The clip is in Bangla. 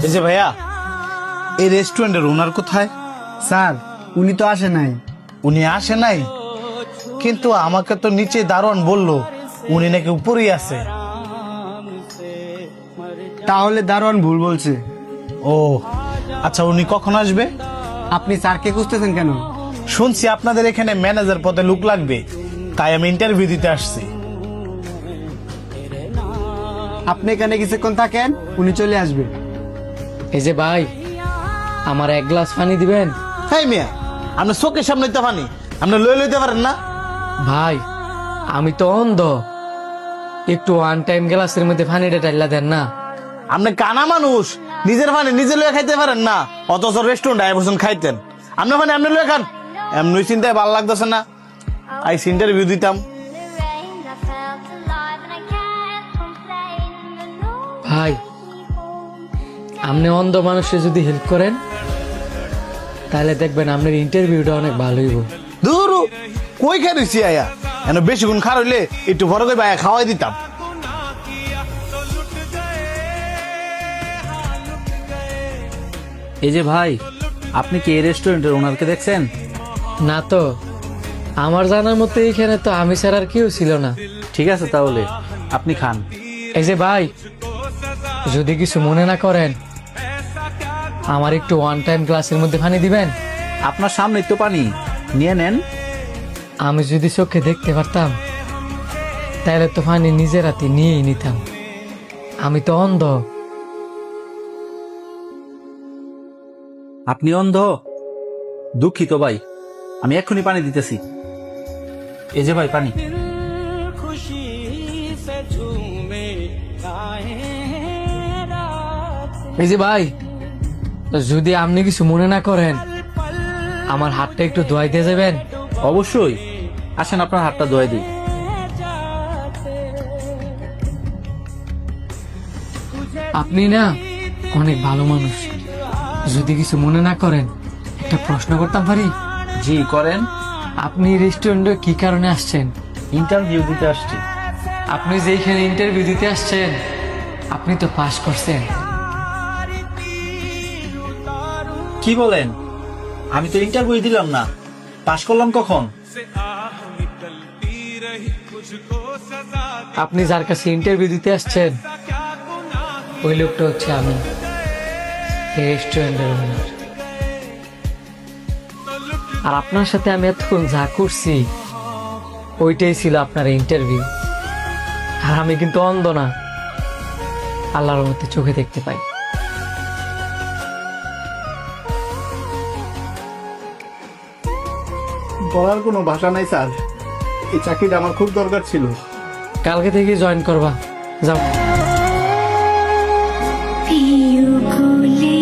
এই যে ভাইয়া, এই রেস্টুরেন্টের ওনার কোথায়? স্যার উনি তো আসে নাই। উনি আসে নাই, কিন্তু আমাকে তো নিচে দারোয়ান বললো উনি নাকি উপরেই আছে। তাহলে দারোয়ান ভুল বলছে। ও আচ্ছা, উনি কখন আসবে? আপনি স্যারকে খুঁজতেছেন কেন? শুনছি আপনাদের এখানে ম্যানেজার পদে লোক লাগবে, তাই আমি ইন্টারভিউ দিতে আসছি। আপনি এখানে কিছুক্ষণ থাকেন, উনি চলে আসবে। এই যে ভাই, আমার এক গ্লাস পানি দিবেন? হ্যাঁ মিয়া, আপনার চোখের সামনে তো পানি, আপনি লইতে পারেন না? ভাই আমি তো অন্ধ, একটু ওয়ান টাইম গ্লাসের মধ্যে পানিটা ঢাইলা দেন না। আপনি কানা মানুষ, নিজের পানি নিজে লয়ে খাইতে পারেন না, অথচ রেস্টুরেন্টে আয় বসেন খাইতেন। আপনার পানি আপনি লয়ে খান, এমনি চিন্তায় ভালো লাগতেছে না। আই ইন্টারভিউ দিতাম। ভাই আপনি অন্ধ মানুষে যদি হেল্প করেন তাহলে দেখবেন আপনার ইন্টারভিউটা অনেক ভালো হইব। দূর কই খাইছি আয়া, এন বেশি গুণ খার হইলে একটু বড় করে আয়া খাওয়াই দিতাম। এই যে ভাই, আপনি কি এই রেস্টুরেন্টের ওনারকে দেখছেন? না তো, আমার জানার মতো এইখানে তো আমি ছাড়া আর কেউ ছিল না। ঠিক আছে, তাহলে আপনি খান। এই যে ভাই, যদি কিছু মনে না করেন আমার একটু ওয়ান টাইম গ্লাসের মধ্যে পানি দিবেন? আপনার সামনেই তো পানি, নিয়ে নেন। আমি যদি চোখে দেখতে পারতাম তাহলে তো পানি নিজের হাতে নিয়েই নিতাম, আমি তো অন্ধ। আপনি অন্ধ? দুঃখিত ভাই, আমি এক্ষুনি পানি দিতেছি। এই যে ভাই পানি। এই যে ভাই, যদি আপনি কিছু মনে না করেন আমার হাতটা একটু ধোয়াই দিয়ে যাবেন? অবশ্যই, আসেন আপনার হাতটা ধোয়াই দিই। আপনি না অনেক ভালো মানুষ, যদি কিছু মনে না করেন একটা প্রশ্ন করতাম পারি? জি করেন। আপনি রেস্টুরেন্টে কি কারণে আসছেন? ইন্টারভিউ দিতে আসছি। আপনি যেখানে ইন্টারভিউ দিতে আসছেন আপনি তো পাস করছেন। কি বলেন? আমি তো ইন্টারভিউ দিলাম না, পাশ করলাম কখন? আপনি যার কাছে ইন্টারভিউ দিতে আসছেন ওই লোকটা হচ্ছে আমি, এই রেস্টুরেন্টের ওনার। আর আপনার সাথে আমি এতক্ষণ যা করছি ওইটাই ছিল আপনার ইন্টারভিউ। আর আমি কিন্তু অন্ধ না, আল্লাহর মধ্যে চোখে দেখতে পাই। বলার কোনো ভাষা নাই স্যার, এই চাকরিটা আমার খুব দরকার ছিল। কালকে থেকে জয়েন করবা, যাও। প্রিয় কোলে